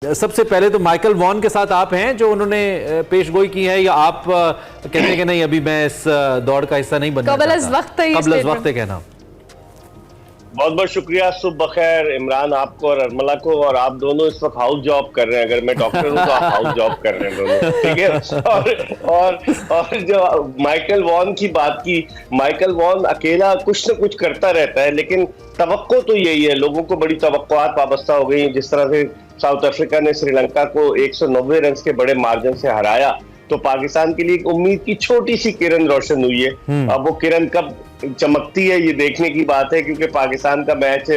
सबसे पहले तो माइकल वॉन के साथ आप हैं जो उन्होंने पेशगोई की है, या आप कहते हैं कि नहीं अभी मैं इस दौड़ का हिस्सा नहीं बनना चाहता? कबल वक्त कहना। बहुत बहुत शुक्रिया। सुबह बखैर इमरान आपको और अरमला को। और आप दोनों इस वक्त हाउस जॉब कर रहे हैं, अगर मैं डॉक्टर हूं तो आप हाउस जॉब कर रहे हैं दोनों, ठीक है। और जो माइकल वॉन की बात की, माइकल वॉन अकेला कुछ न कुछ करता रहता है, लेकिन तवक्को तो यही है, लोगों को बड़ी तवक्कुआत वाबस्ता हो गई। जिस तरह से साउथ अफ्रीका ने श्रीलंका को 190 रन के बड़े मार्जिन से हराया, तो पाकिस्तान के लिए एक उम्मीद की छोटी सी किरण रोशन हुई है। अब वो किरण कब चमकती है ये देखने की बात है, क्योंकि पाकिस्तान का मैच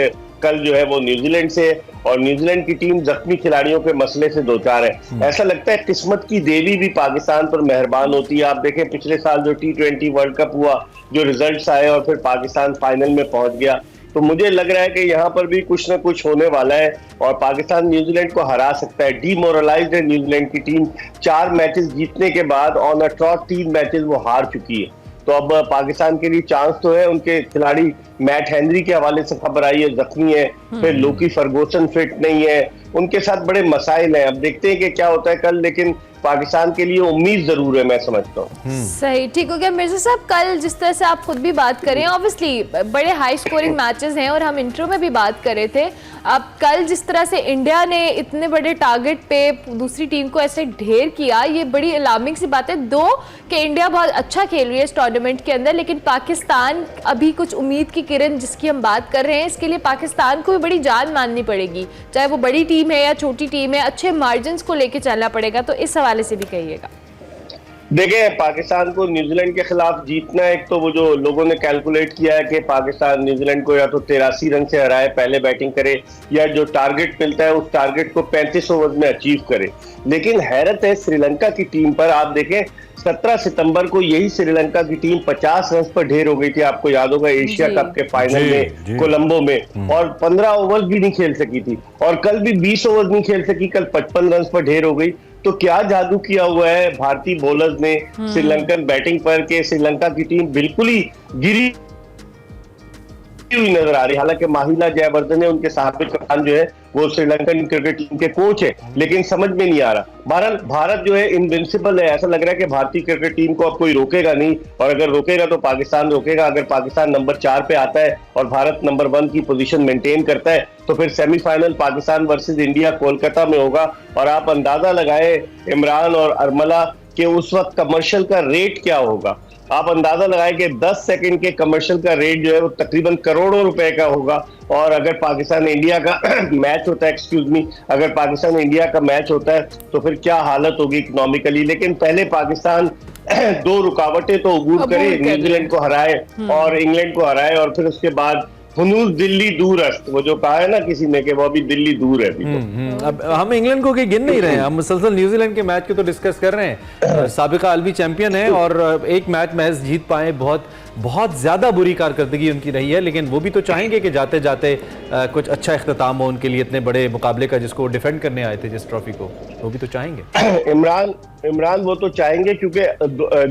कल जो है वो न्यूजीलैंड से, और न्यूजीलैंड की टीम जख्मी खिलाड़ियों के मसले से दो चार है। ऐसा लगता है किस्मत की देवी भी पाकिस्तान पर मेहरबान होती है। आप देखें पिछले साल जो T20 वर्ल्ड कप हुआ, जो रिजल्ट्स आए और फिर पाकिस्तान फाइनल में पहुंच गया, तो मुझे लग रहा है कि यहाँ पर भी कुछ ना कुछ होने वाला है और पाकिस्तान न्यूजीलैंड को हरा सकता है। डीमोरलाइज्ड है न्यूजीलैंड की टीम, 4 मैचेस जीतने के बाद ऑन अ ट्रॉट 3 मैचेस वो हार चुकी है। तो अब पाकिस्तान के लिए चांस तो है। उनके खिलाड़ी मैट हेनरी के हवाले से खबर आई है, जख्मी है। फिर लोकी फर्गूसन फिट नहीं है, उनके साथ बड़े मसाइल हैं। अब देखते हैं कि क्या होता है कल, लेकिन पाकिस्तान के लिए उम्मीद जरूर है, मैं समझता हूँ। सही, ठीक हो गया मिर्जा साहब। कल जिस तरह से आप खुद भी बात करें, ऑब्वियसली बड़े हाई स्कोरिंग मैचेस हैं और हम इंट्रो में भी बात कर रहे थे। अब कल जिस तरह से इंडिया ने इतने बड़े टारगेट पे दूसरी टीम को ऐसे ढेर किया, ये बड़ी अलार्मिंग सी बात है। दो कि इंडिया बहुत अच्छा खेल रही है इस टूर्नामेंट के अंदर, लेकिन पाकिस्तान अभी कुछ उम्मीद की किरण जिसकी हम बात कर रहे हैं, इसके लिए पाकिस्तान को भी बड़ी जान माननी पड़ेगी, चाहे वो बड़ी टीम है या छोटी टीम है। अच्छे मार्जिन को लेके चलना पड़ेगा, तो इस हवाले से भी कहिएगा। देखें, पाकिस्तान को न्यूजीलैंड के खिलाफ जीतना है। एक तो वो जो लोगों ने कैलकुलेट किया है कि पाकिस्तान न्यूजीलैंड को या तो 83 रन से हराए, पहले बैटिंग करे, या जो टारगेट मिलता है उस टारगेट को 35 ओवर में अचीव करे। लेकिन हैरत है श्रीलंका की टीम पर। आप देखें 17 सितंबर को यही श्रीलंका की टीम 50 रन पर ढेर हो गई थी, आपको याद होगा, एशिया कप के फाइनल में कोलंबो में, और 15 ओवर भी नहीं खेल सकी थी। और कल भी 20 ओवर नहीं खेल सकी, कल 55 रन पर ढेर हो गई। तो क्या जादू किया हुआ है भारतीय बॉलर्स ने श्रीलंकन बैटिंग पर कि श्रीलंका की टीम बिल्कुल ही गिरी हुई नजर आ रही। हालांकि माहिला जयवर्धने उनके साबिक कप्तान जो है वो श्रीलंकन क्रिकेट टीम के कोच है, लेकिन समझ में नहीं आ रहा। बहरहाल भारत जो है इनविंसिबल है। ऐसा लग रहा है कि भारतीय क्रिकेट टीम को अब कोई रोकेगा नहीं, और अगर रोकेगा तो पाकिस्तान रोकेगा। अगर पाकिस्तान नंबर 4 पे आता है और भारत नंबर 1 की पोजीशन मेंटेन करता है, तो फिर semifinal Pakistan versus India Kolkata में होगा। और आप अंदाजा लगाए इमरान और अरमला कि उस वक्त कमर्शियल का रेट क्या होगा। आप अंदाजा लगाए कि 10 सेकंड के कमर्शियल का रेट जो है वो तकरीबन करोड़ों रुपए का होगा। और अगर पाकिस्तान इंडिया का मैच होता है, अगर पाकिस्तान इंडिया का मैच होता है तो फिर क्या हालत होगी इकोनॉमिकली। लेकिन पहले पाकिस्तान 2 रुकावटें तो अबूर करे, न्यूजीलैंड को हराए और इंग्लैंड को हराए, और फिर उसके बाद हुनूस दिल्ली दूरस्त, वो जो कहा है ना किसी ने कि वो अभी दिल्ली दूर है। अब हम इंग्लैंड को गिन नहीं रहे हैं, हम मुसलसल न्यूजीलैंड के मैच के तो डिस्कस कर रहे हैं। साबिका आलमी चैंपियन है और एक मैच महज जीत पाए, बहुत ज्यादा बुरी कारकर्दगी उनकी रही है। लेकिन वो भी तो चाहेंगे कि जाते जाते कुछ अच्छा इख्तिताम हो उनके लिए, इतने बड़े मुकाबले का जिसको डिफेंड करने आए थे जिस ट्रॉफी को, वो भी तो चाहेंगे। इमरान वो तो चाहेंगे, क्योंकि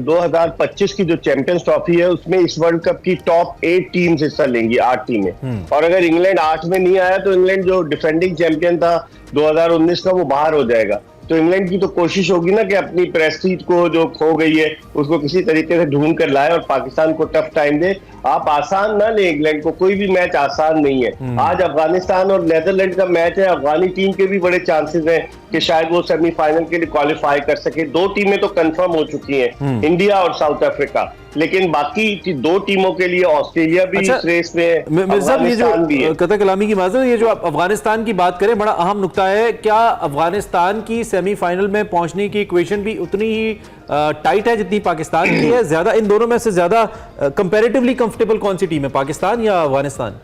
2025 की जो चैंपियंस ट्रॉफी है उसमें इस वर्ल्ड कप की टॉप 8 टीम्स हिस्सा लेंगी, 8 टीमें। और अगर इंग्लैंड 8 में नहीं आया तो इंग्लैंड जो डिफेंडिंग चैंपियन था 2019 का, वो बाहर हो जाएगा। तो इंग्लैंड की तो कोशिश होगी ना कि अपनी प्रेस्टीज को जो खो गई है उसको किसी तरीके से ढूंढ कर लाए और पाकिस्तान को टफ टाइम दे। आप आसान ना ले इंग्लैंड को, कोई भी मैच आसान नहीं है। आज अफगानिस्तान और नेदरलैंड का मैच है। अफगानी टीम के भी बड़े चांसेस हैं कि शायद वो सेमीफाइनल के लिए क्वालिफाई कर सके। 2 टीमें तो कंफर्म हो चुकी हैं, इंडिया और साउथ अफ्रीका। लेकिन बाकी 2 टीमों के लिए ऑस्ट्रेलिया भी इस रेस में, अफगानिस्तान भी है। कतई कलामी की माज़रत, ये जो अफगानिस्तान की बात करें, बड़ा अहम नुक्ता है। क्या अफगानिस्तान की सेमीफाइनल में पहुंचने की इक्वेशन भी उतनी ही टाइट है जितनी पाकिस्तान की है? ज्यादा इन दोनों में से ज्यादा कंपैरेटिवली कंफर्टेबल कौन सी टीम है, पाकिस्तान या अफगानिस्तान?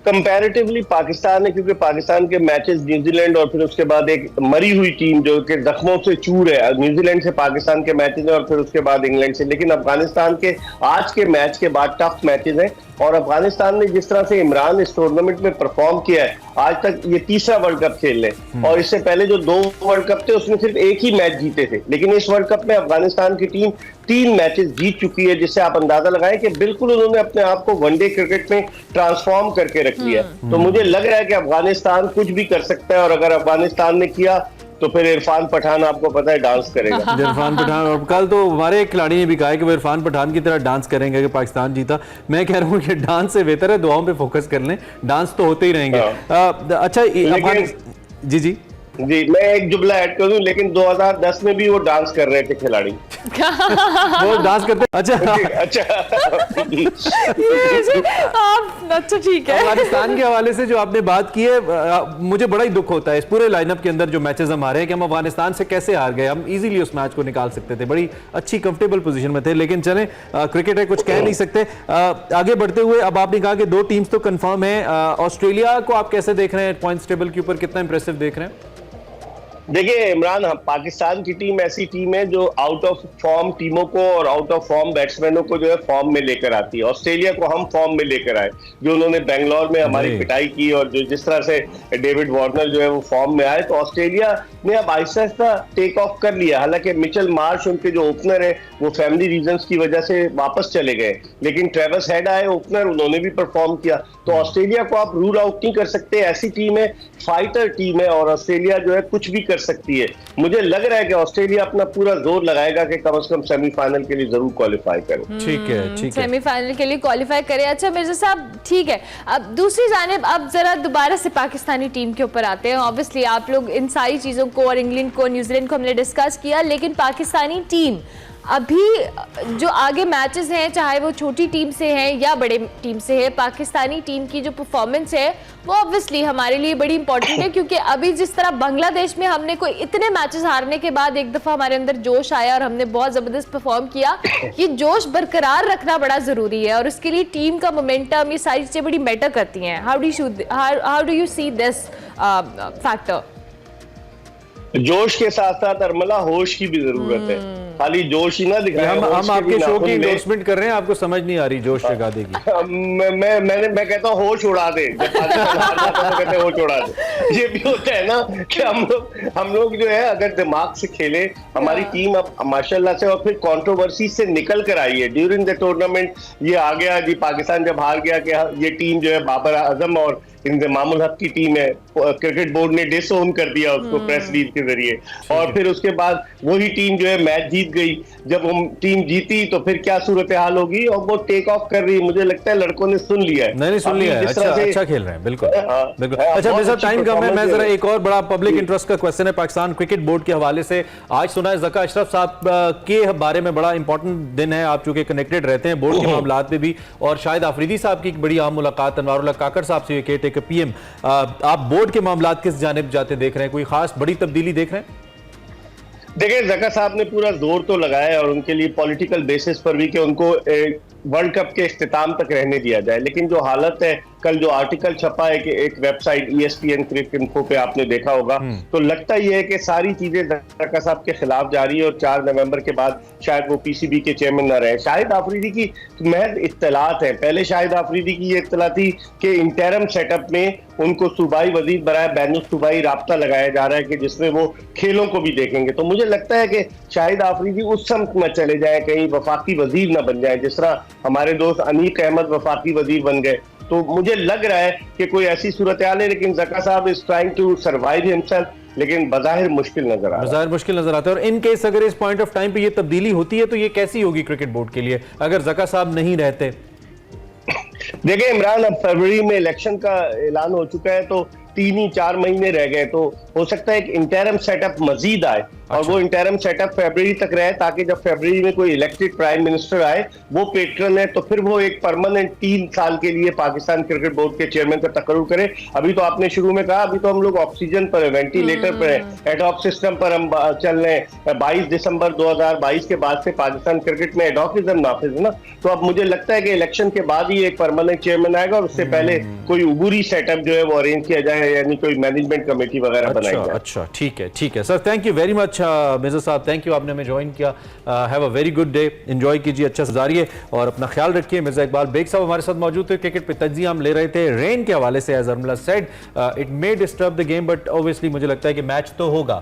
कंपैरेटिवली पाकिस्तान है, क्योंकि पाकिस्तान के मैचेस न्यूजीलैंड और फिर उसके बाद एक मरी हुई टीम जो कि जख्मों से चूर है, न्यूजीलैंड से पाकिस्तान के मैचेस हैं और फिर उसके बाद इंग्लैंड से। लेकिन अफगानिस्तान के आज के मैच के बाद टफ मैचेस हैं। और अफगानिस्तान ने जिस तरह से इमरान इस टूर्नामेंट में परफॉर्म किया है, आज तक ये 3रा वर्ल्ड कप खेल रहे, और इससे पहले जो 2 वर्ल्ड कप थे उसमें सिर्फ एक ही मैच जीते थे। लेकिन इस वर्ल्ड कप में अफगानिस्तान की टीम 3 मैचेस जीत चुकी है, जिससे आप अंदाजा लगाएं कि बिल्कुल उन्होंने अपने आप को वनडे क्रिकेट में ट्रांसफॉर्म करके रख लिया। तो मुझे लग रहा है कि अफगानिस्तान कुछ भी कर सकता है, और अगर अफगानिस्तान ने किया तो फिर इरफान पठान आपको पता है डांस करेगा। इरफान पठान, और कल तो हमारे एक खिलाड़ी ने भी कहा है कि वो इरफान पठान की तरह डांस करेंगे अगर पाकिस्तान जीता। मैं कह रहा हूँ कि डांस से बेहतर है दुआओं पे फोकस कर लें, डांस तो होते ही रहेंगे। अच्छा, जी, मैं एक जुमला ऐड कर दूं, लेकिन 2010 में भी वो डांस कर रहे थे खिलाड़ी। वो डांस करते। अच्छा अच्छा, ठीक है। अफगानिस्तान के हवाले से जो आपने बात की है, मुझे बड़ा ही दुख होता है इस पूरे लाइनअप के अंदर जो मैचेस हम हारे हैं कि हम अफगानिस्तान से कैसे हार गए। हम इजीली उस मैच को निकाल सकते थे, बड़ी अच्छी कंफर्टेबल पोजीशन में थे, लेकिन चलें, क्रिकेट है, कुछ कह नहीं सकते। आगे बढ़ते हुए, अब आपने कहा कि 2 टीम्स तो कंफर्म है। ऑस्ट्रेलिया को आप कैसे देख रहे हैं पॉइंट्स टेबल के ऊपर, कितना इंप्रेसिव देख रहे हैं? देखिए इमरान, पाकिस्तान की टीम ऐसी टीम है जो आउट ऑफ फॉर्म टीमों को और आउट ऑफ फॉर्म बैट्समैनों को जो है फॉर्म में लेकर आती है। ऑस्ट्रेलिया को हम फॉर्म में लेकर आए, जो उन्होंने बेंगलोर में हमारी पिटाई की, और जो जिस तरह से डेविड वार्नर जो है वो फॉर्म में आए, तो ऑस्ट्रेलिया ने अब आहिस्ता आहिस्ता टेक ऑफ कर लिया। हालांकि मिचेल मार्श उनके जो ओपनर है वो फैमिली रीजंस की वजह से वापस चले गए, लेकिन ट्रेविस हेड आए ओपनर, उन्होंने भी परफॉर्म किया। तो ऑस्ट्रेलिया को आप रूल आउट नहीं कर सकते, ऐसी टीम है, फाइटर टीम है, और ऑस्ट्रेलिया जो है कुछ भी कर सकती है। मुझे लग रहा है कि ऑस्ट्रेलिया अपना पूरा जोर लगाएगा कि कम से कम सेमीफाइनल के लिए जरूर क्वालिफाई करे। ठीक है, सेमीफाइनल के लिए क्वालिफाई करे। अच्छा मिर्जा साहब, ठीक है, अब दूसरी जानिब अब जरा दोबारा से पाकिस्तानी टीम के ऊपर आते हैं। ऑब्वियसली आप लोग इन सारी चीजों को और इंग्लैंड को, न्यूजीलैंड को हमने डिस्कस किया, लेकिन पाकिस्तानी टीम अभी जो आगे मैचेस हैं, चाहे वो छोटी टीम से हैं या बड़े टीम से है, पाकिस्तानी टीम की जो परफॉर्मेंस है वो ऑब्वियसली हमारे लिए बड़ी इंपॉर्टेंट है, क्योंकि अभी जिस तरह बांग्लादेश में हमने कोई इतने मैचेस हारने के बाद एक दफा हमारे अंदर जोश आया और हमने बहुत जबरदस्त परफॉर्म किया, ये जोश बरकरार रखना बड़ा जरूरी है और उसके लिए टीम का मोमेंटम, ये सारी चीजें बड़ी मैटर करती हैं। How do you see this factor? जोश के साथ साथ अरमला होश की भी जरूरत है, खाली जोश ही ना दिखाएं। हम आपके शो की एंडोर्समेंट कर रहे हैं, आपको समझ नहीं आ रही जोश जगा देगी। मैं कहता हूँ होश उड़ा दे, जब कहते हैं होश उड़ा दे। ये भी होता है ना कि हम लोग जो है अगर दिमाग से खेले, हमारी टीम अब माशाल्लाह से, और फिर कंट्रोवर्सी से निकल कर आई है ड्यूरिंग द टूर्नामेंट। ये आ गया जी, पाकिस्तान जब हार गया कि ये टीम जो है बाबर आजम और इंतजामुल हक की टीम है, क्रिकेट बोर्ड ने डिसओन कर दिया उसको प्रेस रिलीज के जरिए, और फिर उसके बाद वही टीम जो है मैच जीत गई। जब हम टीम जीती तो फिर क्या सूरत हाल होगी, और वो टेक ऑफ कर रही है। मुझे लगता है लड़कों ने सुन लिया है। नहीं सुन लिया है, अच्छा खेल रहे हैं, बिल्कुल बिल्कुल। अच्छा मेरे साथ टाइम कम है, मैं जरा एक और बड़ा पब्लिक इंटरेस्ट का क्वेश्चन है पाकिस्तान क्रिकेट बोर्ड के हवाले से। आज सुना है ज़का अशरफ साहब के बारे में बड़ा इंपॉर्टेंट दिन है, आप चूंकि कनेक्टेड रहते हैं बोर्ड के मामलात में भी, और शायद आफरीदी साहब की एक बड़ी अहम मुलाकात अनवारुल्लाह काकड़ साहब से, केयर टेकर पीएम। आप बोर्ड के मामलात किस जानिब जाते देख रहे हैं, कोई खास बड़ी तब्दीली देख रहे हैं? देखिए ज़का साहब ने पूरा जोर तो लगाया, और उनके लिए पॉलिटिकल बेसिस पर भी कि उनको वर्ल्ड कप के इख्तिताम तक रहने दिया जाए, लेकिन जो हालत है, कल जो आर्टिकल छपा है कि एक वेबसाइट ESPN क्रिकेट इन्फो पे आपने देखा होगा, तो लगता ही है कि सारी चीजें ज़का साहब के खिलाफ जा रही है, और 4 नवंबर के बाद शायद वो PCB के चेयरमैन न रहे। शाहिद आफरीदी की महज इत्तलात है, पहले शाहिद आफरीदी की ये इत्तला थी कि इंटरम सेटअप में उनको सूबाई वजीर बराए बैनुल सूबाई राब्ता लगाया जा रहा है कि जिसमें वो खेलों को भी देखेंगे। तो मुझे लगता है कि शाहिद आफरीदी उस समत में चले जाए, कहीं वफाकी वजीर न बन जाए, जिस तरह हमारे दोस्त अनीक अहमद वफाकी वजीर बन गए। तो मुझे लग रहा है कि कोई ऐसी सूरत हाल है, लेकिन ज़का साहब is trying to survive himself, लेकिन बज़ाहिर मुश्किल नजर आता है। और इन केस अगर इस पॉइंट ऑफ टाइम पे ये तब्दीली होती है तो ये कैसी होगी क्रिकेट बोर्ड के लिए अगर ज़का साहब नहीं रहते? देखिए इमरान, अब फरवरी में इलेक्शन का ऐलान हो चुका है, तो 3 ही 4 महीने रह गए, तो हो सकता है एक इंटरम सेटअप मजीद आए, और वो इंटरम सेटअप फरवरी तक रहे, ताकि जब फरवरी में कोई इलेक्टेड प्राइम मिनिस्टर आए, वो पेट्रन है, तो फिर वो एक परमानेंट 3 साल के लिए पाकिस्तान क्रिकेट बोर्ड के चेयरमैन का तकर्रुर करे। अभी तो आपने शुरू में कहा, अभी तो हम लोग ऑक्सीजन पर है, वेंटिलेटर पर है, एडॉक सिस्टम पर हम चल रहे हैं। 22 दिसंबर 2022 के बाद से पाकिस्तान क्रिकेट में एडॉकिज्म नाफिज है ना, तो अब मुझे लगता है कि इलेक्शन के बाद ही एक परमानेंट चेयरमैन आएगा, और उससे पहले कोई उबूरी सेटअप जो है वो अरेंज किया जाए, यानी कोई मैनेजमेंट कमेटी वगैरह बनाई जाए। अच्छा ठीक है sir, thank you very much Mirza साहब, थैंक यू, आपने हमें ज्वाइन किया। Have a very good day, enjoy कीजिए, अच्छा गुजारिए और अपना ख्याल रखिए। मिर्जा इकबाल बेग साहब हमारे साथ मौजूद थे, क्रिकेट पे तज्जिया हम ले रहे थे रेन के हवाले से। As Amla said, it may disturb the game, but obviously मुझे लगता है कि मैच तो होगा।